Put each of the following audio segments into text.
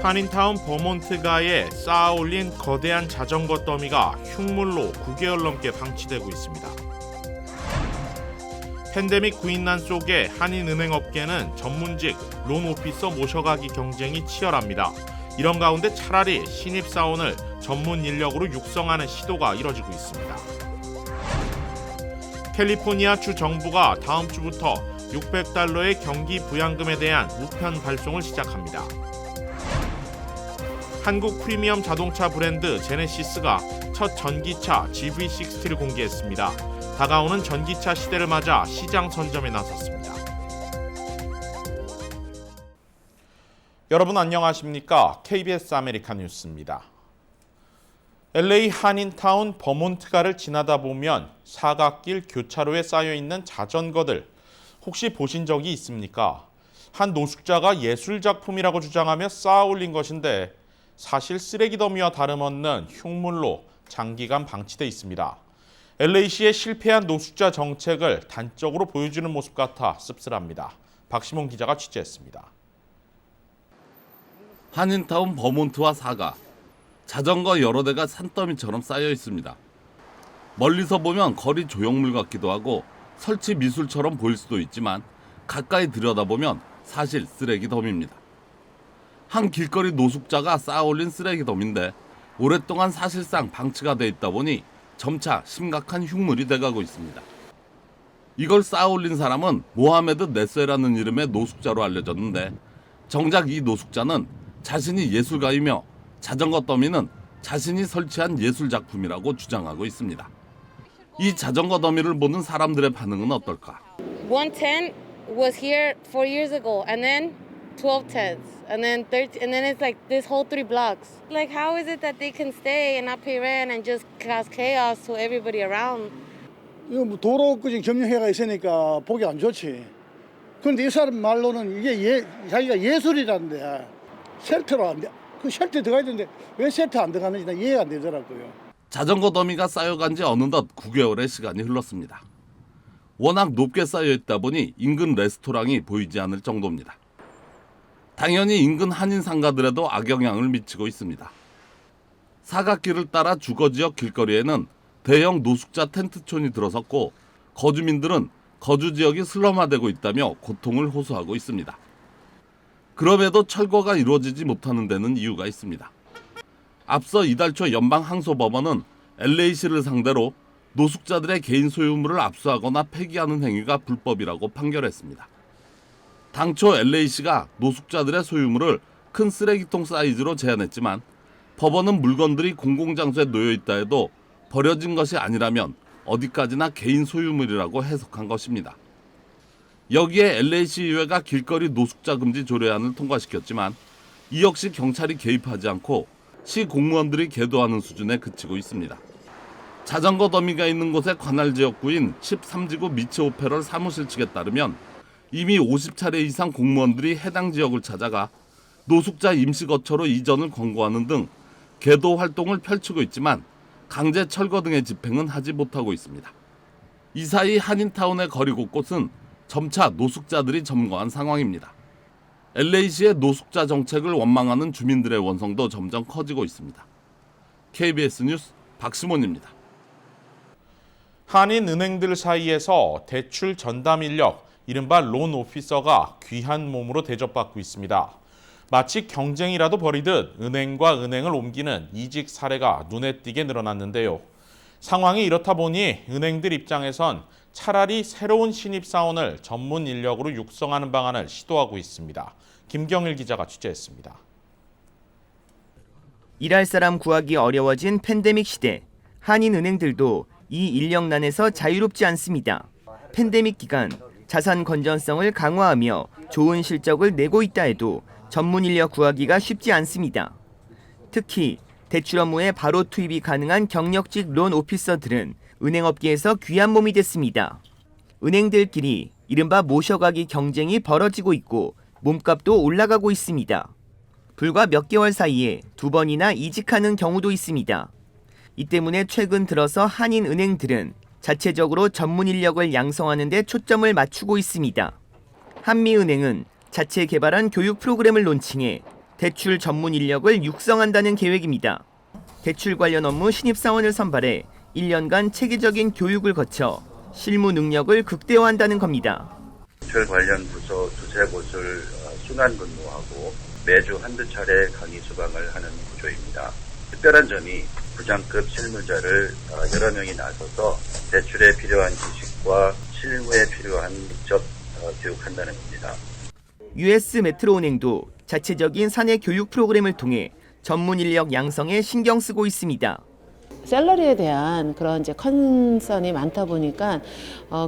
한인타운 버몬트가에 쌓아올린 거대한 자전거 더미가 흉물로 9개월 넘게 방치되고 있습니다. 팬데믹 구인난 속에 한인은행 업계는 전문직 론 오피서 모셔가기 경쟁이 치열합니다. 이런 가운데 차라리 신입사원을 전문 인력으로 육성하는 시도가 이뤄지고 있습니다. 캘리포니아 주 정부가 다음 주부터 $600의 경기 부양금에 대한 우편 발송을 시작합니다. 한국 프리미엄 자동차 브랜드 제네시스가 첫 전기차 GV60를 공개했습니다. 다가오는 전기차 시대를 맞아 시장 선점에 나섰습니다. 여러분 안녕하십니까? KBS 아메리카 뉴스입니다. LA 한인타운 버몬트가를 지나다 보면 사각길 교차로에 쌓여있는 자전거들 혹시 보신 적이 있습니까? 한 노숙자가 예술작품이라고 주장하며 쌓아 올린 것인데 사실 쓰레기 더미와 다름없는 흉물로 장기간 방치돼 있습니다. LA시의 실패한 노숙자 정책을 단적으로 보여주는 모습 같아 씁쓸합니다. 박시몬 기자가 취재했습니다. 한인타운 버몬트와 사가, 자전거 여러 대가 산더미처럼 쌓여 있습니다. 멀리서 보면 거리 조형물 같기도 하고 설치 미술처럼 보일 수도 있지만 가까이 들여다보면 사실 쓰레기 더미입니다. 한 길거리 노숙자가 쌓아올린 쓰레기 더미인데 오랫동안 사실상 방치가 돼 있다 보니 점차 심각한 흉물이 돼가고 있습니다. 이걸 쌓아올린 사람은 모하메드 네세라는 이름의 노숙자로 알려졌는데 정작 이 노숙자는 자신이 예술가이며 자전거 더미는 자신이 설치한 예술작품이라고 주장하고 있습니다. 이 자전거 더미를 보는 사람들의 반응은 어떨까? One tent was here 4 years ago, and then 12 tents, and then 13, and then it's like this whole 3 blocks. Like, how is it that they can stay and not pay rent and just cause chaos to everybody around? 이거 뭐 도로까지 점령해가 있으니까 보기 안 좋지. 그런데 이 사람 말로는 이게 자기가 예술이라는데 쉘터로 안 돼. 그 쉘터 들어가야 되는데 왜 쉘터 안 들어가는지 나 이해가 안 되더라고요. 자전거 더미가 쌓여간 지 어느덧 9개월의 시간이 흘렀습니다. 워낙 높게 쌓여 있다 보니 인근 레스토랑이 보이지 않을 정도입니다. 당연히 인근 한인 상가들에도 악영향을 미치고 있습니다. 사각길을 따라 주거지역 길거리에는 대형 노숙자 텐트촌이 들어섰고 거주민들은 거주 지역이 슬럼화되고 있다며 고통을 호소하고 있습니다. 그럼에도 철거가 이루어지지 못하는 데는 이유가 있습니다. 앞서 이달 초 연방항소법원은 LA시를 상대로 노숙자들의 개인 소유물을 압수하거나 폐기하는 행위가 불법이라고 판결했습니다. 당초 LA시가 노숙자들의 소유물을 큰 쓰레기통 사이즈로 제한했지만 법원은 물건들이 공공장소에 놓여 있다 해도 버려진 것이 아니라면 어디까지나 개인 소유물이라고 해석한 것입니다. 여기에 LA시의회가 길거리 노숙자 금지 조례안을 통과시켰지만 이 역시 경찰이 개입하지 않고 시 공무원들이 계도하는 수준에 그치고 있습니다. 자전거 더미가 있는 곳의 관할 지역구인 13지구 미츠오페럴 사무실 측에 따르면 이미 50차례 이상 공무원들이 해당 지역을 찾아가 노숙자 임시거처로 이전을 권고하는 등 계도 활동을 펼치고 있지만 강제 철거 등의 집행은 하지 못하고 있습니다. 이 사이 한인타운의 거리 곳곳은 점차 노숙자들이 점거한 상황입니다. LA시의 노숙자 정책을 원망하는 주민들의 원성도 점점 커지고 있습니다. KBS 뉴스 박시몬입니다. 한인은행들 사이에서 대출 전담 인력, 이른바 론 오피서가 귀한 몸으로 대접받고 있습니다. 마치 경쟁이라도 벌이듯 은행과 은행을 옮기는 이직 사례가 눈에 띄게 늘어났는데요. 상황이 이렇다 보니 은행들 입장에선 차라리 새로운 신입사원을 전문 인력으로 육성하는 방안을 시도하고 있습니다. 김경일 기자가 취재했습니다. 일할 사람 구하기 어려워진 팬데믹 시대, 한인은행들도 이 인력난에서 자유롭지 않습니다. 팬데믹 기간 자산 건전성을 강화하며 좋은 실적을 내고 있다 해도 전문 인력 구하기가 쉽지 않습니다. 특히 대출 업무에 바로 투입이 가능한 경력직 론 오피서들은 은행업계에서 귀한 몸이 됐습니다. 은행들끼리 이른바 모셔가기 경쟁이 벌어지고 있고 몸값도 올라가고 있습니다. 불과 몇 개월 사이에 2번이나 이직하는 경우도 있습니다. 이 때문에 최근 들어서 한인은행들은 자체적으로 전문 인력을 양성하는 데 초점을 맞추고 있습니다. 한미은행은 자체 개발한 교육 프로그램을 론칭해 대출 전문 인력을 육성한다는 계획입니다. 대출 관련 업무 신입사원을 선발해 1년간 체계적인 교육을 거쳐 실무 능력을 극대화한다는 겁니다. 대출 관련 부서 두세 곳을 순환 근무하고 매주 한두 차례 강의 수강을 하는 구조입니다. 특별한 점이 부장급 실무자를 여러 명이 나서서 대출에 필요한 지식과 실무에 필요한 직접 교육한다는 겁니다. US 메트로은행도 자체적인 사내 교육 프로그램을 통해 전문 인력 양성에 신경 쓰고 있습니다. 샐러리에 대한 그런 이제 컨선이 많다 보니까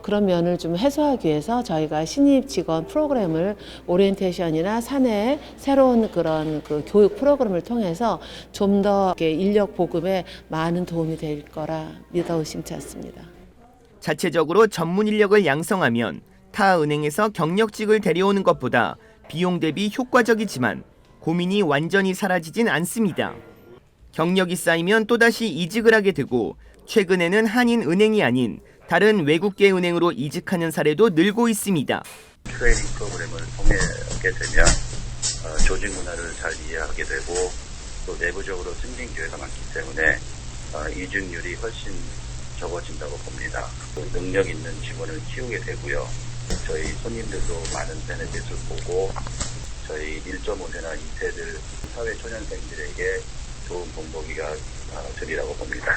그런 면을 좀 해소하기 위해서 저희가 신입 직원 프로그램을 오리엔테이션이나 사내 새로운 그런 그 교육 프로그램을 통해서 좀 더 인력 보급에 많은 도움이 될 거라 믿어 의심치 않습니다. 자체적으로 전문 인력을 양성하면 타 은행에서 경력직을 데려오는 것보다 비용 대비 효과적이지만 고민이 완전히 사라지진 않습니다. 경력이 쌓이면 또다시 이직을 하게 되고 최근에는 한인은행이 아닌 다른 외국계 은행으로 이직하는 사례도 늘고 있습니다. 트레이닝 프로그램을 통하게 되면 조직 문화를 잘 이해하게 되고 또 내부적으로 승진 기회가 많기 때문에 이직률이 훨씬 적어진다고 봅니다. 능력 있는 직원을 키우게 되고요. 저희 손님들도 많은 베네핏을 보고 저희 1.5세나 2세들 사회 초년생들에게 좋은 본보기가 되리라고 봅니다.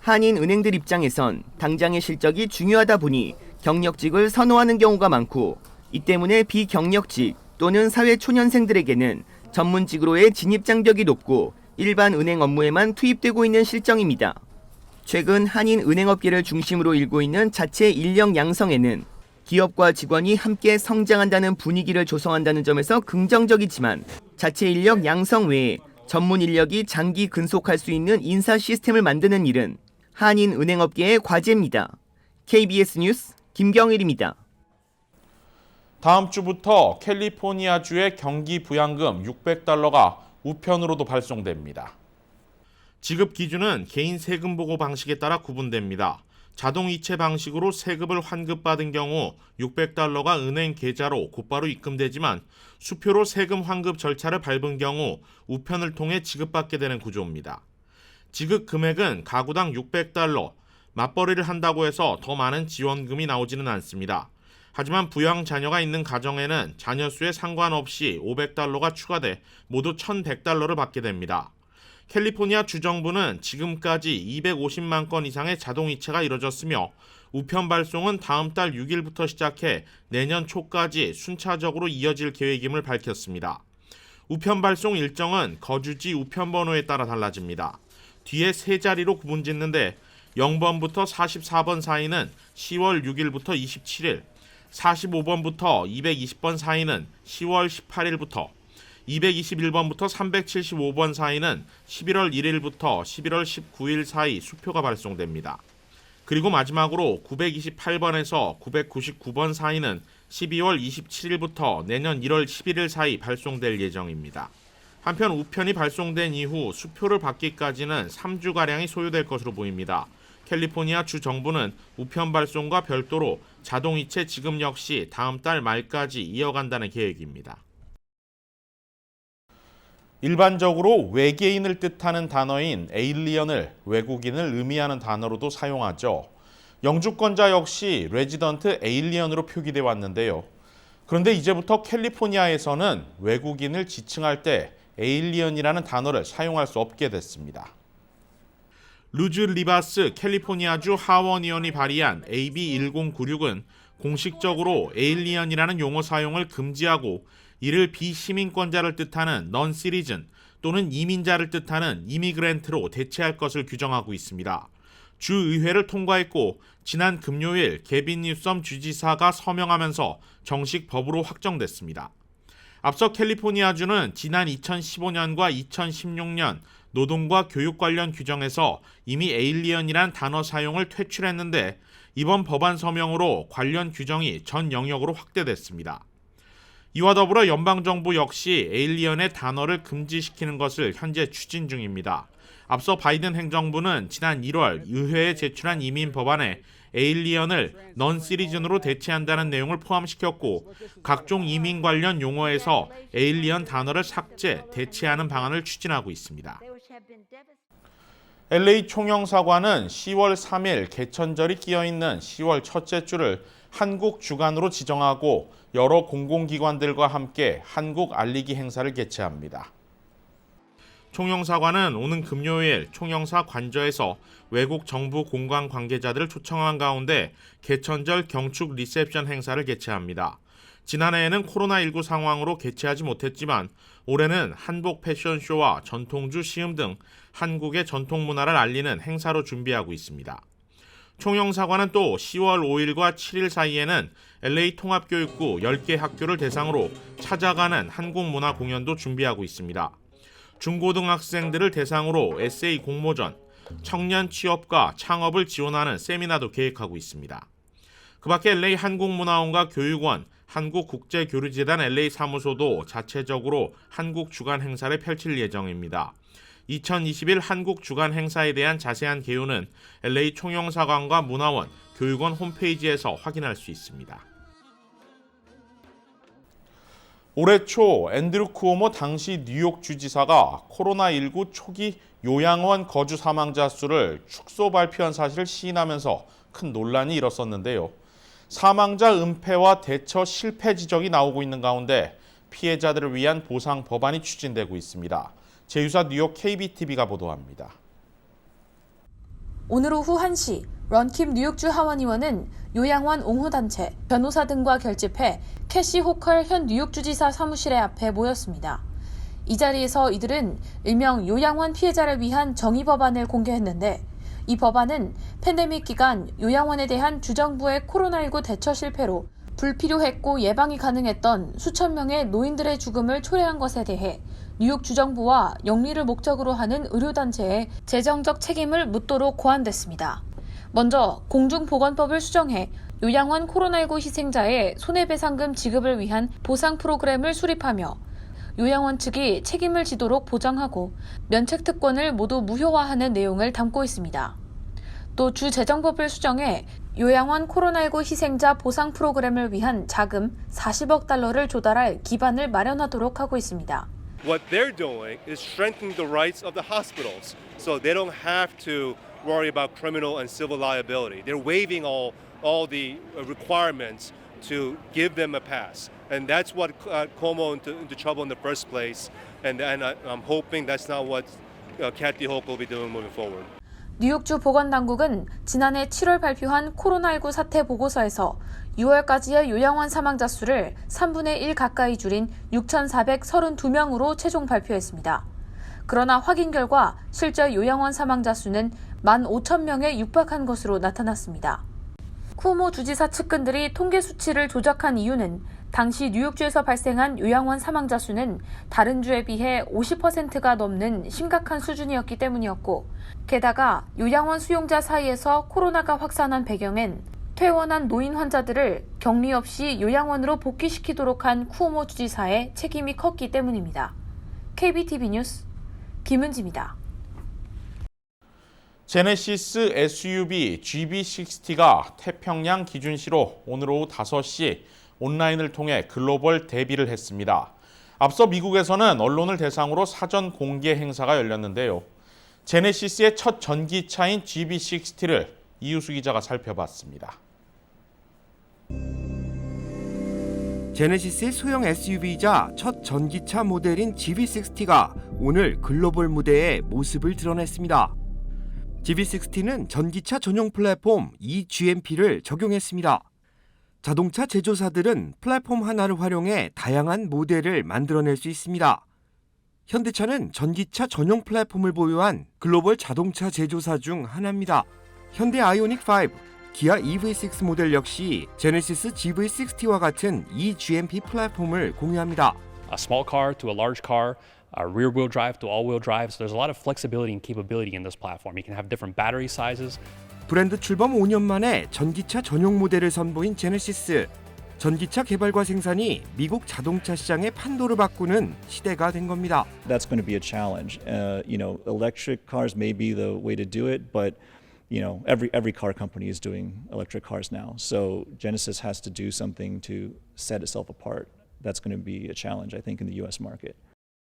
한인은행들 입장에선 당장의 실적이 중요하다 보니 경력직을 선호하는 경우가 많고 이 때문에 비경력직 또는 사회 초년생들에게는 전문직으로의 진입 장벽이 높고 일반 은행 업무에만 투입되고 있는 실정입니다. 최근 한인은행업계를 중심으로 일고 있는 자체 인력 양성에는 기업과 직원이 함께 성장한다는 분위기를 조성한다는 점에서 긍정적이지만 자체 인력 양성 외에 전문 인력이 장기 근속할 수 있는 인사 시스템을 만드는 일은 한인은행업계의 과제입니다. KBS 뉴스 김경일입니다. 다음 주부터 캘리포니아주의 경기 부양금 $600가 우편으로도 발송됩니다. 지급 기준은 개인 세금 보고 방식에 따라 구분됩니다. 자동이체 방식으로 세금을 환급받은 경우 $600가 은행 계좌로 곧바로 입금되지만 수표로 세금 환급 절차를 밟은 경우 우편을 통해 지급받게 되는 구조입니다. 지급 금액은 가구당 $600, 맞벌이를 한다고 해서 더 많은 지원금이 나오지는 않습니다. 하지만 부양 자녀가 있는 가정에는 자녀 수에 상관없이 $500가 추가돼 모두 $1,100를 받게 됩니다. 캘리포니아 주정부는 지금까지 250만 건 이상의 자동이체가 이뤄졌으며 우편 발송은 다음 달 6일부터 시작해 내년 초까지 순차적으로 이어질 계획임을 밝혔습니다. 우편 발송 일정은 거주지 우편 번호에 따라 달라집니다. 뒤에 세 자리로 구분짓는데 0번부터 44번 사이는 10월 6일부터 27일, 45번부터 220번 사이는 10월 18일부터, 221번부터 375번 사이는 11월 1일부터 11월 19일 사이 수표가 발송됩니다. 그리고 마지막으로 928번에서 999번 사이는 12월 27일부터 내년 1월 11일 사이 발송될 예정입니다. 한편 우편이 발송된 이후 수표를 받기까지는 3주가량이 소요될 것으로 보입니다. 캘리포니아 주 정부는 우편 발송과 별도로 자동이체 지급 역시 다음 달 말까지 이어간다는 계획입니다. 일반적으로 외계인을 뜻하는 단어인 에일리언을 외국인을 의미하는 단어로도 사용하죠. 영주권자 역시 레지던트 에일리언으로 표기돼 왔는데요. 그런데 이제부터 캘리포니아에서는 외국인을 지칭할 때 에일리언이라는 단어를 사용할 수 없게 됐습니다. 루즈 리바스 캘리포니아주 하원의원이 발의한 AB 1096은 공식적으로 에일리언이라는 용어 사용을 금지하고 이를 비시민권자를 뜻하는 non-citizen 또는 이민자를 뜻하는 이미그랜트로 대체할 것을 규정하고 있습니다. 주의회를 통과했고 지난 금요일 게빈 뉴섬 주지사가 서명하면서 정식 법으로 확정됐습니다. 앞서 캘리포니아주는 지난 2015년과 2016년 노동과 교육 관련 규정에서 이미 에일리언이란 단어 사용을 퇴출했는데 이번 법안 서명으로 관련 규정이 전 영역으로 확대됐습니다. 이와 더불어 연방정부 역시 에일리언의 단어를 금지시키는 것을 현재 추진 중입니다. 앞서 바이든 행정부는 지난 1월 의회에 제출한 이민 법안에 에일리언을 넌시리즌으로 대체한다는 내용을 포함시켰고 각종 이민 관련 용어에서 에일리언 단어를 삭제, 대체하는 방안을 추진하고 있습니다. LA 총영사관은 10월 3일 개천절이 끼어있는 10월 첫째 주를 한국 주간으로 지정하고 여러 공공기관들과 함께 한국 알리기 행사를 개최합니다. 총영사관은 오는 금요일 총영사 관저에서 외국 정부 공관 관계자들을 초청한 가운데 개천절 경축 리셉션 행사를 개최합니다. 지난해에는 코로나19 상황으로 개최하지 못했지만 올해는 한복 패션쇼와 전통주 시음 등 한국의 전통 문화를 알리는 행사로 준비하고 있습니다. 총영사관은 또 10월 5일과 7일 사이에는 LA 통합교육부 10개 학교를 대상으로 찾아가는 한국 문화 공연도 준비하고 있습니다. 중고등학생들을 대상으로 에세이 공모전, 청년 취업과 창업을 지원하는 세미나도 계획하고 있습니다. 그 밖에 LA 한국문화원과 교육원, 한국국제교류재단 LA 사무소도 자체적으로 한국 주간 행사를 펼칠 예정입니다. 2021 한국 주간 행사에 대한 자세한 개요는 LA 총영사관과 문화원, 교육원 홈페이지에서 확인할 수 있습니다. 올해 초 앤드류 쿠오모 당시 뉴욕 주지사가 코로나19 초기 요양원 거주 사망자 수를 축소 발표한 사실을 시인하면서 큰 논란이 일었었는데요. 사망자 은폐와 대처 실패 지적이 나오고 있는 가운데 피해자들을 위한 보상 법안이 추진되고 있습니다. 제휴사 뉴욕 KBTV가 보도합니다. 오늘 오후 1시 런킴 뉴욕주 하원의원은 요양원 옹호단체, 변호사 등과 결집해 캐시 호컬 현 뉴욕주지사 사무실에 앞에 모였습니다. 이 자리에서 이들은 일명 요양원 피해자를 위한 정의법안을 공개했는데 이 법안은 팬데믹 기간 요양원에 대한 주정부의 코로나19 대처 실패로 불필요했고 예방이 가능했던 수천 명의 노인들의 죽음을 초래한 것에 대해 뉴욕 주정부와 영리를 목적으로 하는 의료단체에 재정적 책임을 묻도록 고안됐습니다. 먼저 공중보건법을 수정해 요양원 코로나19 희생자의 손해배상금 지급을 위한 보상 프로그램을 수립하며 요양원 측이 책임을 지도록 보장하고 면책특권을 모두 무효화하는 내용을 담고 있습니다. 또 주재정법을 수정해 요양원 코로나19 희생자 보상 프로그램을 위한 자금 40억 달러를 조달할 기반을 마련하도록 하고 있습니다. What they're doing is strengthening the rights of the hospitals so they don't have to worry about criminal and civil liability. They're waiving all the requirements to give them a pass. And that's what got Cuomo into trouble in the first place. And I'm hoping that's not what Kathy Hochul will be doing moving forward. 뉴욕주 보건당국은 지난해 7월 발표한 코로나19 사태 보고서에서 6월까지의 요양원 사망자 수를 3분의 1 가까이 줄인 6,432명으로 최종 발표했습니다. 그러나 확인 결과 실제 요양원 사망자 수는 15,000명에 육박한 것으로 나타났습니다. 쿠오모 주지사 측근들이 통계 수치를 조작한 이유는 당시 뉴욕주에서 발생한 요양원 사망자 수는 다른 주에 비해 50%가 넘는 심각한 수준이었기 때문이었고 게다가 요양원 수용자 사이에서 코로나가 확산한 배경엔 퇴원한 노인 환자들을 격리 없이 요양원으로 복귀시키도록 한 쿠오모 주지사의 책임이 컸기 때문입니다. KBTV 뉴스 김은지입니다. 제네시스 SUV GV60가 태평양 기준시로 오늘 오후 5시 온라인을 통해 글로벌 데뷔를 했습니다. 앞서 미국에서는 언론을 대상으로 사전 공개 행사가 열렸는데요. 제네시스의 첫 전기차인 GV60를 이유수 기자가 살펴봤습니다. 제네시스의 소형 SUV이자 첫 전기차 모델인 GV60가 오늘 글로벌 무대에 모습을 드러냈습니다. GV60는 전기차 전용 플랫폼 eGMP를 적용했습니다. 자동차 제조사들은 플랫폼 하나를 활용해 다양한 모델을 만들어낼 수 있습니다. 현대차는 전기차 전용 플랫폼을 보유한 글로벌 자동차 제조사 중 하나입니다. 현대 아이오닉 5, 기아 EV6 모델 역시 제네시스 GV60와 같은 eGMP 플랫폼을 공유합니다. A small car to a large car, rear-wheel drive to all-wheel drive. So there's a lot of flexibility and capability in this platform. You can have different battery sizes. 브랜드 출범 5년 만에 전기차 전용 모델을 선보인 제네시스. 전기차 개발과 생산이 미국 자동차 시장의 판도를 바꾸는 시대가 된 겁니다. That's going to be a challenge. Electric cars may be the way to do it, but every car company is doing electric cars now. So Genesis has to do something to set itself apart. That's going to be a challenge, I think, in the U.S. market.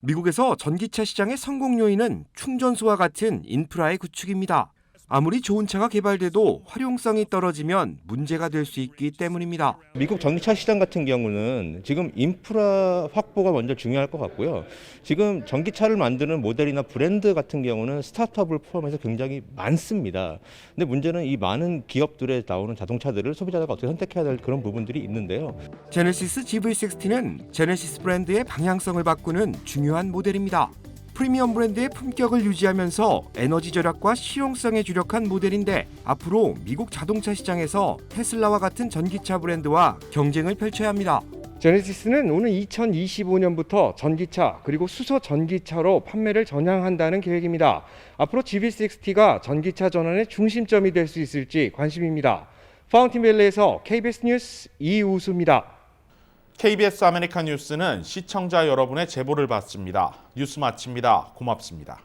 미국에서 전기차 시장의 성공 요인은 충전소와 같은 인프라의 구축입니다. 아무리 좋은 차가 개발돼도 활용성이 떨어지면 문제가 될 수 있기 때문입니다. 미국 전기차 시장 같은 경우는 지금 인프라 확보가 먼저 중요할 것 같고요. 지금 전기차를 만드는 모델이나 브랜드 같은 경우는 스타트업을 포함해서 굉장히 많습니다. 근데 문제는 이 많은 기업들에 나오는 자동차들을 소비자가 어떻게 선택해야 될 그런 부분들이 있는데요. 제네시스 GV60는 제네시스 브랜드의 방향성을 바꾸는 중요한 모델입니다. 프리미엄 브랜드의 품격을 유지하면서 에너지 절약과 실용성에 주력한 모델인데 앞으로 미국 자동차 시장에서 테슬라와 같은 전기차 브랜드와 경쟁을 펼쳐야 합니다. 제네시스는 오는 2025년부터 전기차 그리고 수소 전기차로 판매를 전향한다는 계획입니다. 앞으로 GV60가 전기차 전환의 중심점이 될 수 있을지 관심입니다. 파운틴밸리에서 KBS 뉴스 이우수입니다. KBS 아메리칸 뉴스는 시청자 여러분의 제보를 받습니다. 뉴스 마칩니다. 고맙습니다.